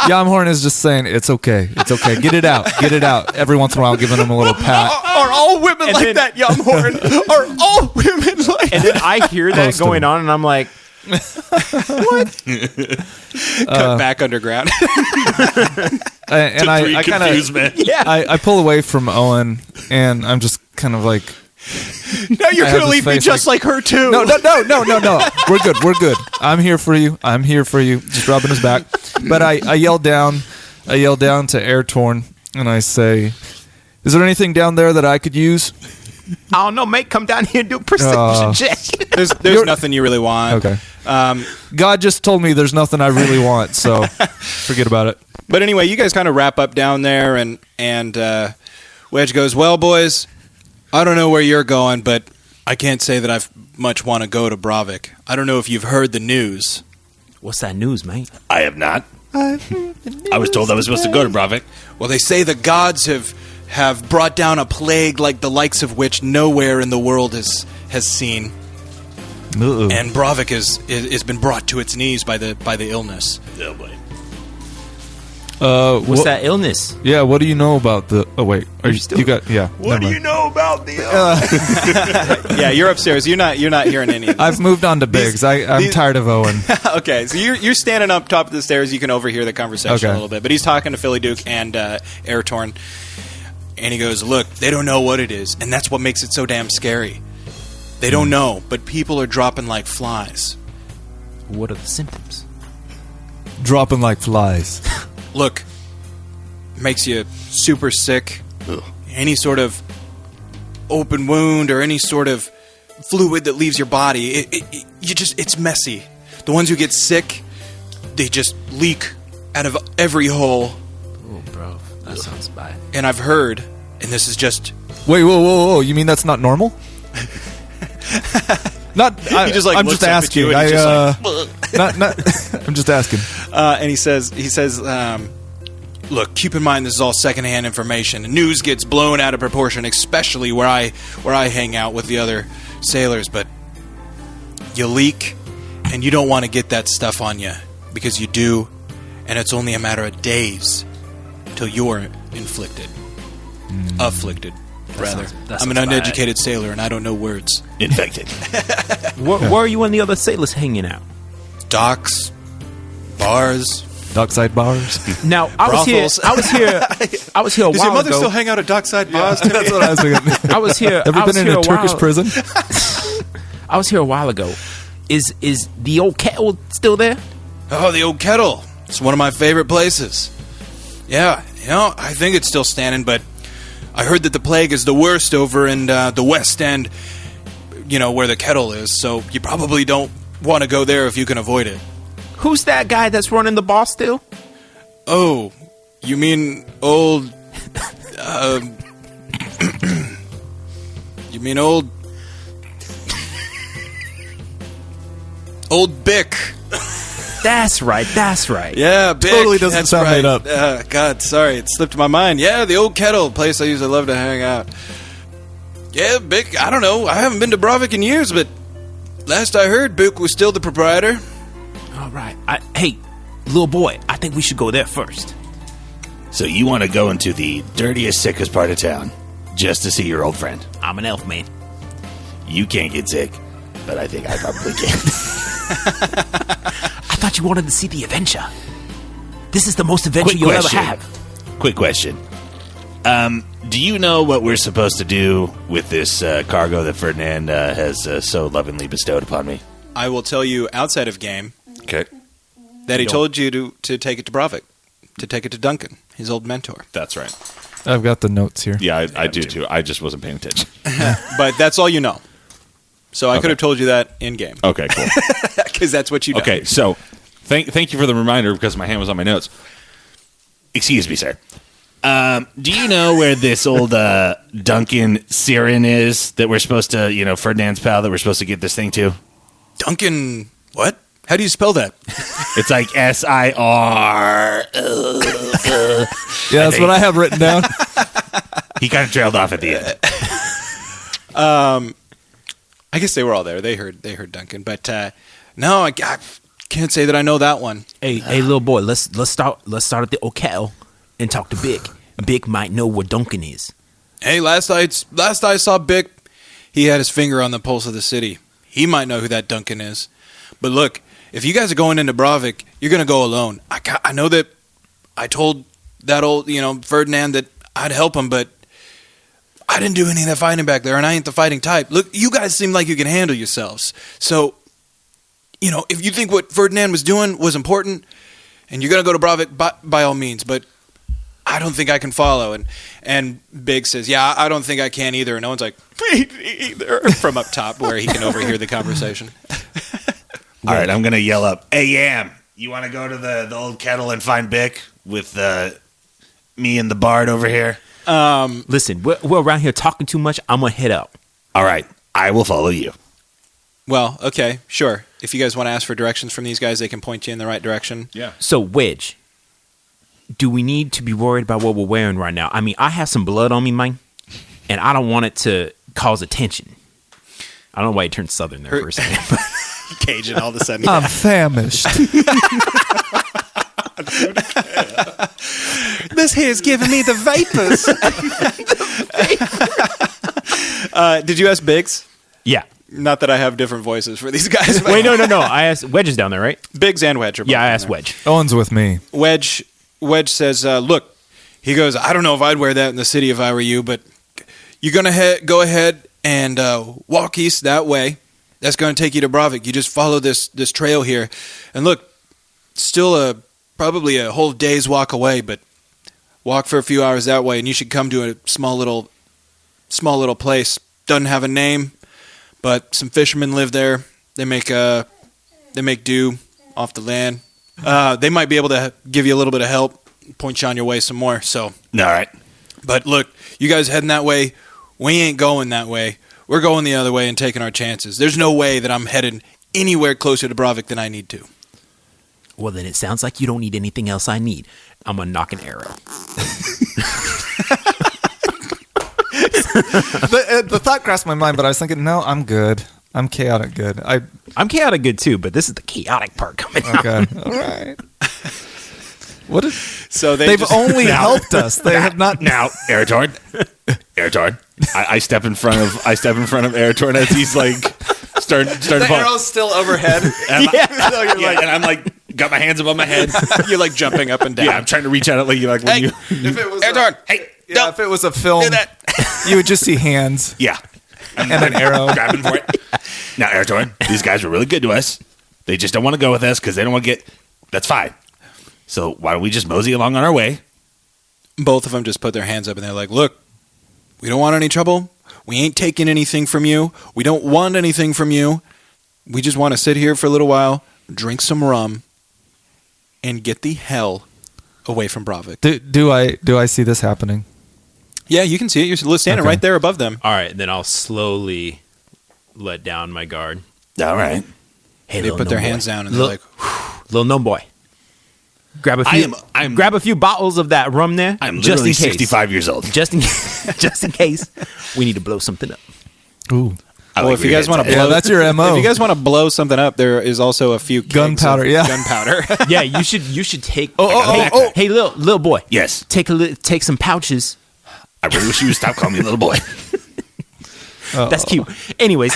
E: Yumhorn is just saying, "It's okay, get it out." Every once in a while, giving him a little pat.
B: Are all women like that, Yumhorn? Are all women like
C: And then I hear that
E: Most of
C: going
E: them.
C: on, and I'm like,
B: Cut back underground.
E: And I kind
D: confused
E: of,
D: man.
E: I pull away from Owen, and I'm just kind of like,
B: Now you're
E: I
B: going
E: have
B: to
E: this
B: leave me
E: face
B: just like her, too.
E: No. We're good. I'm here for you. Just rubbing his back. But I yell down to Airtorn, and I say, "Is there anything down there that I could use?"
C: I don't know, mate. Come down here and do a perception check.
B: There's nothing you really want.
E: Okay. God just told me there's nothing I really want, so forget about it.
B: But anyway, you guys kind of wrap up down there, and Wedge goes, "Well, boys, I don't know where you're going, but I can't say that I much want to go to Bravik. I don't know if you've heard the news."
C: What's that news, mate?
D: I have not. I was told I was supposed to go to Bravik.
B: Well, they say the gods have brought down a plague like the likes of which nowhere in the world has seen.
E: Uh-oh.
B: And Bravik has been brought to its knees by the illness.
D: Oh, boy.
C: What's that illness?
E: Yeah, what do you know about the... Oh, wait. Are you
C: still-
E: you got... Yeah.
D: What do you know about the...
B: Yeah, you're upstairs. You're not hearing any of this.
E: I've moved on to Biggs. I'm
B: these-
E: tired of Owen.
B: Okay, so you're standing up top of the stairs. You can overhear the conversation
E: Okay.
B: a little bit. But he's talking to Philly Duke and Airtorn. And he goes, "Look, they don't know what it is. And that's what makes it so damn scary. They don't know, but people are dropping like flies.
C: What are the symptoms?
E: Dropping like flies.
B: Look, makes you super sick. Any sort of open wound or any sort of fluid that leaves your body, it's messy. The ones who get sick, they just leak out of every hole.
C: Oh, bro, that sounds bad.
B: And I've heard, and this is just
E: Wait, whoa. You mean that's not normal? Not.
B: He just, like,
E: I'm
B: looks
E: just
B: up at
E: asking.
B: you and he's just
E: not. I'm just asking.
B: and he says,
F: look, keep in mind this is all secondhand information. News gets blown out of proportion, especially where I hang out with the other sailors. But you leak, and you don't want to get that stuff on you, because you do, and it's only a matter of days till you're afflicted. Rather. I'm an uneducated sailor, and I don't know words.
A: Infected.
C: Where are you and the other sailors hanging out?
F: Docks, bars.
E: Dockside bars.
C: Now, I was here a while
B: Does your mother
C: ago.
B: still hang out at dockside bars?
E: That's what I was thinking.
C: I was here.
E: Ever
C: I was
E: been in
C: here
E: a Turkish
C: while-
E: prison?
C: I was here a while ago. Is the old kettle still there?
F: Oh, the old kettle. It's one of my favorite places. Yeah, I think it's still standing, but I heard that the plague is the worst over in the West End, where the kettle is, so you probably don't want to go there if you can avoid it.
C: Who's that guy that's running the bar still?
F: Oh, you mean old... you mean old... Old Bick.
C: That's right.
F: Yeah, Bick.
E: Totally doesn't
F: That's
E: sound
F: right.
E: made up.
F: God, sorry, it slipped my mind. Yeah, the old kettle, place I used to love to hang out. Yeah, Bick, I don't know. I haven't been to Bravik in years, but last I heard, Bick was still the proprietor.
C: All right. Hey, little boy, I think we should go there first.
A: So you want to go into the dirtiest, sickest part of town just to see your old friend?
C: I'm an elf man.
A: You can't get sick, but I think I probably can.
C: I thought you wanted to see the adventure. This is the most adventure
A: Quick
C: you'll ever
A: question.
C: have.
A: Quick question. Do you know what we're supposed to do with this cargo that Ferdinand has so lovingly bestowed upon me?
F: I will tell you outside of game
D: Okay.
F: that he told you to take it to Bravik, to take it to Duncan, his old mentor.
D: That's right.
E: I've got the notes here.
D: Yeah, I do too. I just wasn't paying attention.
F: But that's all you know. So I could have told you that in game,
D: Okay, cool.
F: because that's what you do.
D: Okay, so thank you for the reminder because my hand was on my notes.
A: Excuse me, sir. Do you know where this old Duncan Siren is that we're supposed to, Ferdinand's pal that we're supposed to get this thing to?
F: Duncan, what? How do you spell that?
A: It's like S-I-R.
E: Yeah, that's what I have written down.
A: He kind of trailed off at the end.
F: I guess they were all there. They heard Duncan, but no, I can't say that I know that one.
C: Hey, little boy, let's start at the hotel and talk to Bick. Bick might know where Duncan is.
F: Hey, last I saw Bick, he had his finger on the pulse of the city. He might know who that Duncan is. But look, if you guys are going into Bravik, you're going to go alone. I know that I told that old, Ferdinand that I'd help him, but I didn't do any of that fighting back there, and I ain't the fighting type. Look, you guys seem like you can handle yourselves. So, if you think what Ferdinand was doing was important, and you're going to go to Bravik, by all means, but I don't think I can follow. And Big says, yeah, I don't think I can either. And no one's like, me either, from up top where he can overhear the conversation.
A: All right, I'm going to yell up, hey, Yam, you want to go to the old kettle and find Bick with me and the bard over here?
C: Listen, we're around here talking too much. I'm going to head out.
A: All right, I will follow you.
F: Well, okay, sure. If you guys want to ask for directions from these guys, they can point you in the right direction.
D: Yeah.
C: So, Wedge, do we need to be worried about what we're wearing right now? I mean, I have some blood on me, man, and I don't want it to cause attention. I don't know why he turned southern there for a second. But
F: Cajun all of a sudden.
E: I'm famished.
F: This here's giving me the vapors. Did you ask Biggs?
C: yeah.
F: Not that I have different voices for these guys. But
C: Wait, no. I asked Wedge is down there, right?
F: Biggs and Wedge are both
C: Yeah, I
F: in
C: asked
F: there.
C: Wedge.
E: Owen's with me.
F: Wedge says, look, he goes, I don't know if I'd wear that in the city if I were you, but you're going to go ahead and walk east that way. That's going to take you to Bravik. You just follow this trail here. And look, still probably a whole day's walk away, but walk for a few hours that way, and you should come to a small little place. Doesn't have a name, but some fishermen live there. They make do off the land. They might be able to give you a little bit of help, point you on your way some more. So,
A: All right.
F: but look, you guys heading that way. We ain't going that way. We're going the other way and taking our chances. There's no way that I'm headed anywhere closer to Bravik than I need to.
C: Well, then it sounds like you don't need anything else I need. I'm going to knock an arrow.
E: The thought crossed my mind, but I was thinking, no, I'm good. I'm chaotic good.
C: I'm chaotic good too, but this is the chaotic part coming out.
E: Okay. All right. What is,
B: So
E: they've only helped us. They have not.
D: Now, Eritord, I step in front of Eritord as he's like starting to fall.
E: still overhead.
D: And and I'm like got my hands above my head.
B: You're like jumping up and down.
D: Yeah, I'm trying to reach out at like when you.
E: If it was
B: Eritord,
E: if it was a film, you would just see hands
D: Yeah,
E: and an arrow.
D: grabbing for it. Now, Eritord, these guys were really good to us. They just don't want to go with us because they don't want to get. That's fine. So why don't we just mosey along on our way?
B: both of them just put their hands up and they're like, look, we don't want any trouble. We ain't taking anything from you. We don't want anything from you. We just want to sit here for a little while, drink some rum, and get the hell away from Bravik.
E: Do I see this happening?
B: Yeah, you can see it. You're standing
E: Okay.
B: right there above them.
C: All right, then I'll slowly let down my guard.
D: All right.
C: Hey,
B: They
C: little
B: put their
C: gnome boy.
B: hands down and they're like,
C: Little gnome boy, grab a few.
D: I'm-
C: grab a few bottles of that rum there.
D: I'm
C: just
D: literally
C: in case.
D: 65 years old.
C: Just in just in case we need to blow something up.
E: Ooh,
D: I
B: well,
D: like
B: if you
D: where
B: guys
D: your
B: want to
D: head's
B: blow,
E: Yeah, that's your MO.
B: If you guys want to blow something up, there is also a few kegs
E: Gunpowder,
B: of
E: yeah.
B: gunpowder.
C: Yeah, you should take.
E: oh.
C: Hey, little boy.
D: Yes.
C: Take some pouches.
D: I really wish you would stop calling me little boy.
C: That's cute. Anyways,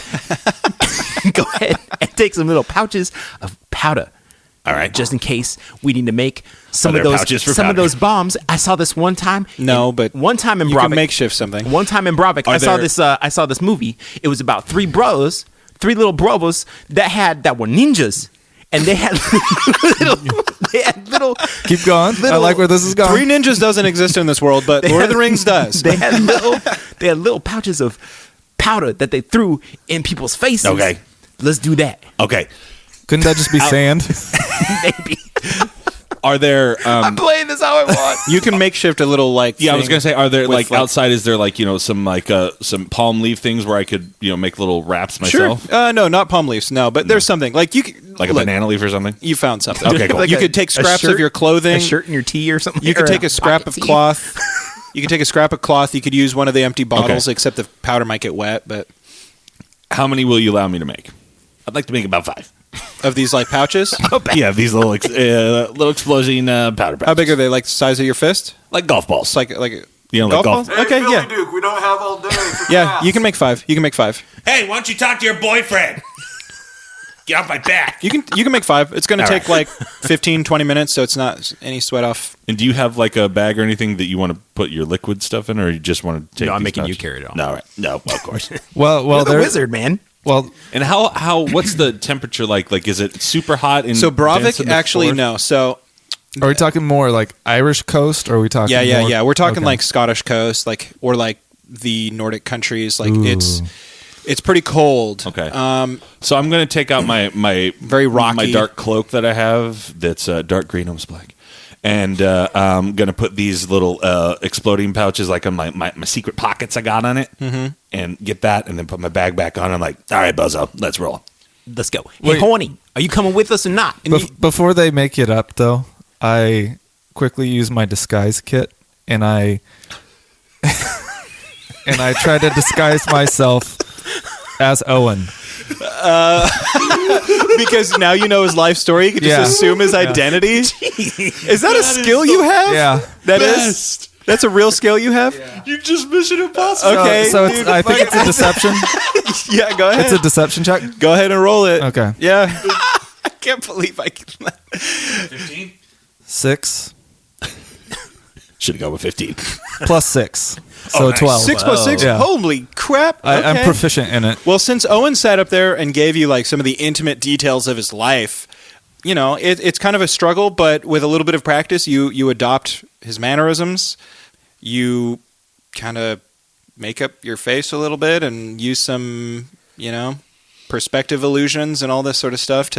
C: go ahead and take some little pouches of powder.
D: All right.
C: Just in case we need to make some
D: Are
C: of
D: there
C: those
D: pouches for
C: some of
D: powder?
C: those bombs. I saw this one time.
B: No, but
C: one time in
B: you
C: Bravik.
B: can makeshift something.
C: One time in Bravik, I saw
D: there-
C: this. I saw this movie. It was about three little brothers that were ninjas, and they had little.
E: keep going. I like where this is going.
B: Three ninjas doesn't exist in this world, but Lord of the Rings does.
C: They had little pouches of powder that they threw in people's faces.
D: Okay.
C: Let's do that.
D: Okay.
E: Couldn't that just be sand?
C: Maybe.
D: Are there?
C: I'm playing this how I want.
B: You can makeshift a little like.
D: Yeah, I was
B: thing
D: gonna say, are there
B: with,
D: like outside? Is there like some some palm leaf things where I could make little wraps myself,
B: Sure. No, not palm leaves. No, but there's something like you.
D: like a banana leaf or something?
B: You found something.
D: Okay, cool.
B: You could take scraps of your clothing.
C: a shirt in your tea or something.
B: You could
C: or
B: take a scrap
C: pocket
B: of
C: tee.
B: cloth. You could take a scrap of cloth. You could use one of the empty bottles, except the powder might get wet. But
D: How many will you allow me to make? I'd like to make about 5.
B: of these like pouches,
D: Yeah, these little little explosion powder pouches.
B: how big are they? Like the size of your fist?
D: Like golf balls.
B: It's like
D: like golf.
B: balls? Okay, yeah,
G: Duke, we don't have all day. For
B: yeah.
G: class.
B: You can make 5. You can make 5.
D: Hey, why don't you talk to your boyfriend? Get off my back.
B: You can make 5. It's going to
D: All
B: take
D: right.
B: like 15, 20 minutes, so it's not any sweat off.
D: And do you have like a bag or anything that you want to put your liquid stuff in, or you just want to take?
C: No, I'm
D: these
C: making you
D: pouches?
C: carry it all.
D: No, all right. No, well, of course.
E: well,
C: You're the
E: there-
C: wizard, man.
E: Well,
D: And how? What's the temperature like? Like, is it super hot? In
B: So
D: dense
B: Bravik,
D: in the
B: actually,
D: forest?
B: no. So
E: are we talking more like Irish coast, or are we talking?
B: yeah.
E: more-
B: We're talking
E: okay.
B: like Scottish coast, or like the Nordic countries. Like
E: Ooh.
B: it's pretty cold.
D: Okay. So I'm going to take out my
B: Very rocky.
D: my dark cloak that I have. That's dark green, almost black. And I'm going to put these little exploding pouches like on my secret pockets I got on it, and get that, and then put my bag back on. I'm like, all right, Buzzo, let's roll.
C: Let's go. Hey,
E: Wait.
C: Horny, are you coming with us or not?
E: Before they make it up, though, I quickly use my disguise kit, and I try to disguise myself as Owen.
B: Because now you know his life story. You can just
E: Yeah.
B: assume his identity. Is that a skill you have?
E: Yeah.
B: That is. That's a real skill you have.
D: You just Mission Impossible.
B: Okay.
E: So it's, I think it's a deception.
B: Yeah. Go ahead.
E: It's a deception check.
B: Go ahead and roll it.
E: Okay.
B: Yeah. I can't believe I can.
E: 6
D: Should have gone with 15.
E: plus 6, so
D: nice.
E: 12.
B: 6 plus 6.
E: Yeah.
B: Holy crap!
E: I'm
B: Okay.
E: proficient in it.
B: Well, since Owen sat up there and gave you like some of the intimate details of his life, it's kind of a struggle, but with a little bit of practice, you adopt his mannerisms. You kind of make up your face a little bit and use some, perspective illusions and all this sort of stuff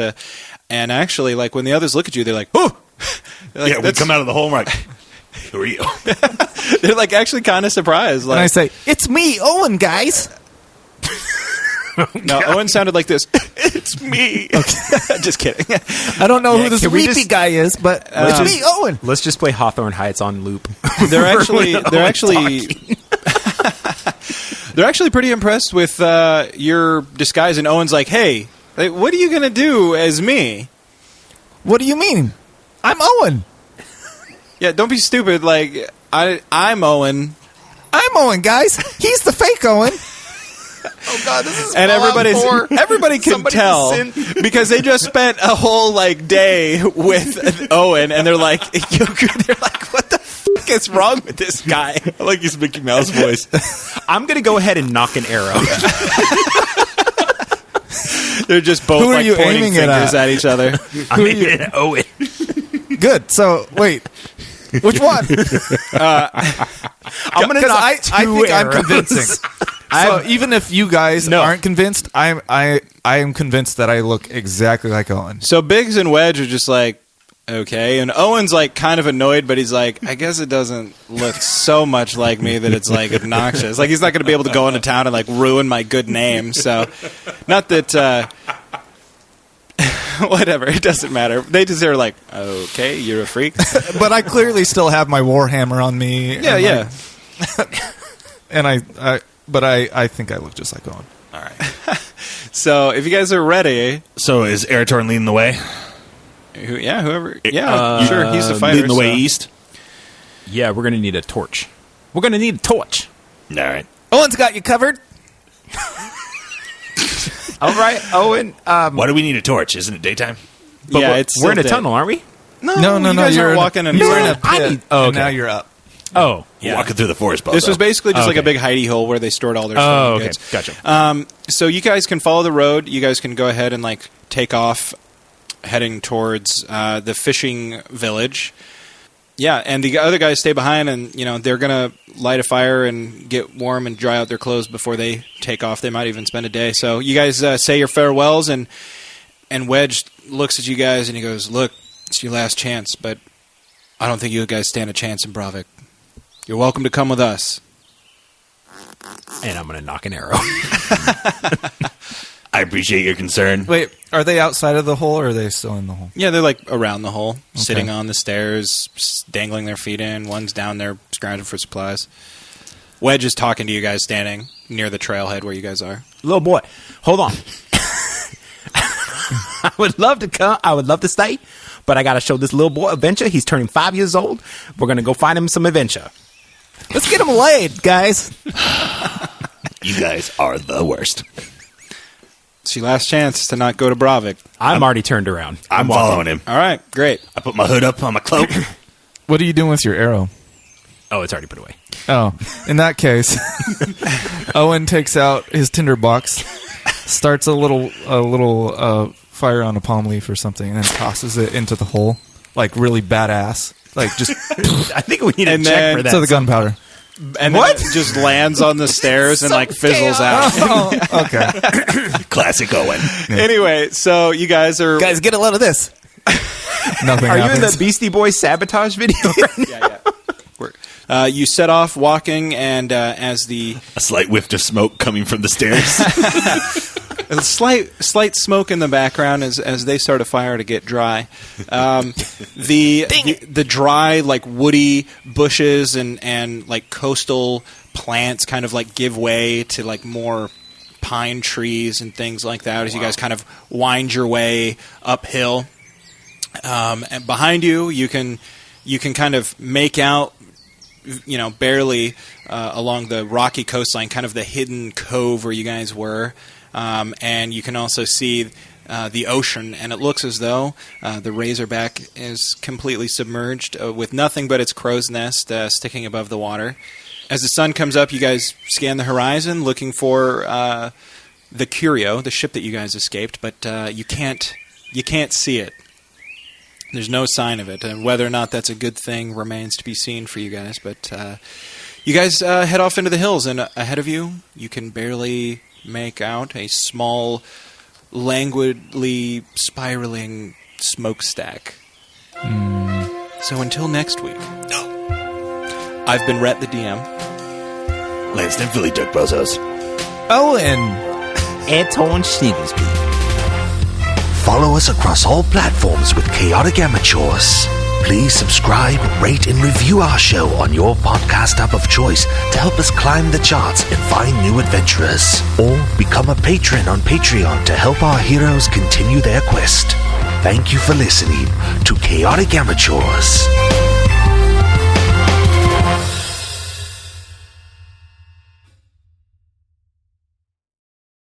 B: and actually, like when the others look at you, they're like, "Oh!" They're like,
D: Yeah, we come out of the hole and we're like, who are you?
B: They're like actually kind of surprised.
E: And I
B: Like,
E: say, "It's me, Owen, guys."
B: No, Owen sounded like this. It's me. Just kidding.
E: I don't know who this
C: can we
E: weepy
C: just-
E: guy is, but it's me, Owen.
C: Let's just play Hawthorne Heights on loop.
B: They're actually
C: talking.
B: they're actually pretty impressed with your disguise. And Owen's like, "Hey, what are you gonna do as me?"
E: What do you mean? I'm Owen.
B: Yeah, don't be stupid. Like I'm Owen,
E: I'm Owen, guys. He's the fake Owen. Oh God, this is
B: and
E: Fallout 4.
B: everybody can
E: Somebody
B: tell
E: sin-
B: because they just spent a whole day with Owen, and they're like, "What the fuck is wrong with this guy?"
D: I like his Mickey Mouse voice.
C: I'm going to go ahead and knock an arrow.
B: They're just both
E: Who are
B: like
E: you
B: pointing
E: aiming it
B: fingers at each other.
C: I'm aiming at Owen.
E: Good. So wait, which one?
C: I'm going to knock
E: I think I'm
C: arrows.
E: convincing. So even if you guys aren't convinced, I am convinced that I look exactly like Owen.
B: So Biggs and Wedge are just like, okay, and Owen's like kind of annoyed, but he's like, I guess it doesn't look so much like me that it's like obnoxious. Like he's not going to be able to go into town and like ruin my good name. So, not that. Whatever, it doesn't matter. They just are like, okay, you're a freak.
E: But I clearly still have my warhammer on me.
B: Yeah, yeah.
E: And I think I look just like Owen.
B: All right. So if you guys are ready,
D: So is Eratorn leading the way?
B: whoever, sure, he's the fighter.
D: Leading the way
B: so-
D: east?
C: Yeah, we're going to need a torch. We're going to need a torch.
D: All right.
E: Owen's got you covered.
C: All right, Owen.
D: Why do we need a torch? Isn't it daytime?
C: But
B: Yeah,
C: we're,
B: it's
C: we're in a
B: still
C: tunnel, aren't we?
B: No,
E: No,
B: you guys
E: you're
B: are
E: in
B: walking in.
E: You were in a
C: I
E: pit.
C: need- oh,
E: And
C: okay.
E: now you're up.
C: Oh,
B: Yeah.
D: Walking through the forest,
B: This was
D: Bozo.
B: basically just like a
C: Okay.
B: big hidey hole where they stored all their
C: Oh,
B: stolen
C: okay.
B: goods.
C: Gotcha.
B: So you guys can follow the road. You guys can go ahead and like take off, heading towards the fishing village. Yeah, and the other guys stay behind, and they're gonna light a fire and get warm and dry out their clothes before they take off. They might even spend a day. So you guys say your farewells, and Wedge looks at you guys and he goes, "Look, it's your last chance, but I don't think you guys stand a chance in Bravik. You're welcome to come with us."
C: And I'm going to knock an arrow.
D: I appreciate your concern.
E: Wait, are they outside of the hole or are they still in the hole?
B: Yeah, they're like around the hole, sitting on the stairs, dangling their feet in. One's down there scrounging for supplies. Wedge is talking to you guys standing near the trailhead where you guys are.
C: Little boy, hold on. I would love to come. I would love to stay, but I got to show this little boy adventure. He's turning 5 years old. We're going to go find him some adventure.
E: Let's get him laid, guys.
D: You guys are the worst.
B: It's your last chance to not go to Bravik.
C: I'm already turned around.
D: I'm following him.
B: All right, great.
D: I put my hood up on my cloak.
E: What are you doing with your arrow?
C: Oh, it's already put away.
E: Oh, in that case, Owen takes out his tinderbox, starts a little fire on a palm leaf or something, and then tosses it into the hole, like really badass, like just
C: I think we need
B: And
C: to check
B: then-
C: for that.
E: so the gunpowder.
B: And what? Then it just lands on the stairs and like fizzles out.
E: Oh, okay.
D: Classic Owen.
B: Anyway, so you guys are
E: Guys, get a load of this. Nothing
C: Are you in
E: happens.
C: the Beastie Boys sabotage video right now?
B: you set off walking, and as the
D: A slight whiff of smoke coming from the stairs.
B: a slight smoke in the background as they start a fire to get dry. The dry, like woody bushes and like coastal plants kind of like give way to like more pine trees and things like that as you guys kind of wind your way uphill. And behind you, you can kind of make out, barely along the rocky coastline, kind of the hidden cove where you guys were. And you can also see the ocean, and it looks as though the Razorback is completely submerged with nothing but its crow's nest sticking above the water. As the sun comes up, you guys scan the horizon looking for the Curio, the ship that you guys escaped, but you can't see it. There's no sign of it, and whether or not that's a good thing remains to be seen for you guys. But you guys head off into the hills, and ahead of you, you can barely make out a small, languidly spiraling smokestack. So until next week, I've been Rhett the DM.
D: Lanston Philly Duck Bozos.
E: Owen.
A: Airtorn Sneakersby. Follow us across all platforms with Chaotic Amateurs. Please subscribe, rate, and review our show on your podcast app of choice to help us climb the charts and find new adventurers. Or become a patron on Patreon to help our heroes continue their quest. Thank you for listening to Chaotic Amateurs.